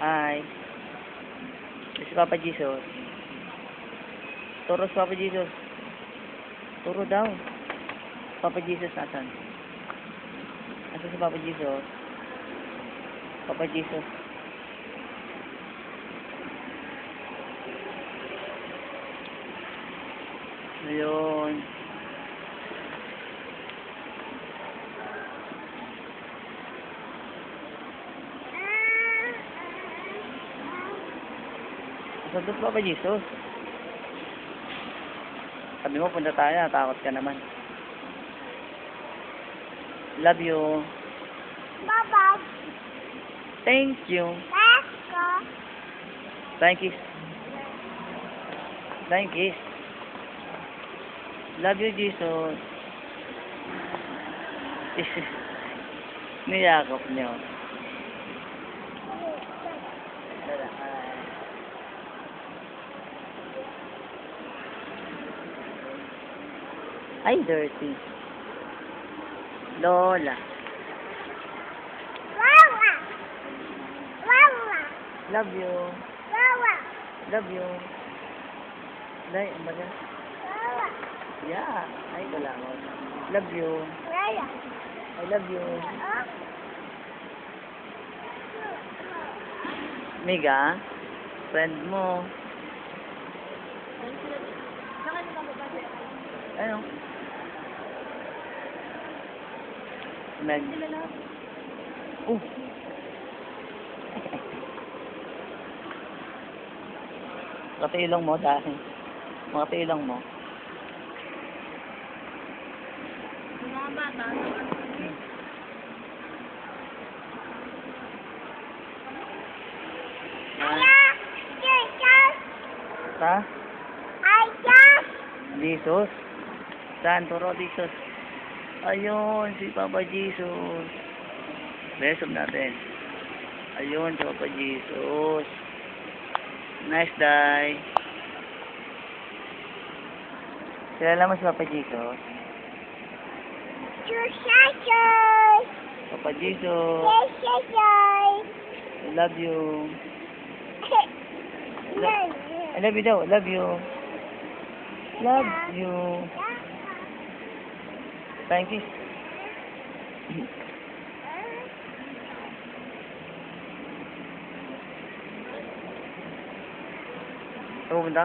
Hi. Si Papa Jesus. Turo si Papa Jesus. Turo daw. Papa Jesus nasan? Asa si Papa Jesus? Papa Jesus. Ayun. Asa si Papa Jesus? Sabi mo, punta tayo, natakot ka naman. Love you. Bye-bye. Thank you. Let's go. Thank you. Thank you. Love you, Jesus. Niyakap niyo. Ay, dirty. Lola. Wawa. Wawa. Love you. Wawa. Love you. Day, ang baga? Wawa. Yeah. Ay, wala mo. Love you. Wawa. I love you. Oh. Miga, friend mo. Ano? Meg. Katilong mo dahil. Mga tilong mo. Mga bata. Sa? Ayos. Jesus. Saan? Turo Jesus. Ayun, si Papa Jesus. Besom natin. Ayun, si Papa Jesus. Nice day. Kilala mo si Papa Jesus? Chushashay. Papa Jesus. Chushashay. I love you. I love you daw. I love you. Love you. Thank you. Saan pupunta?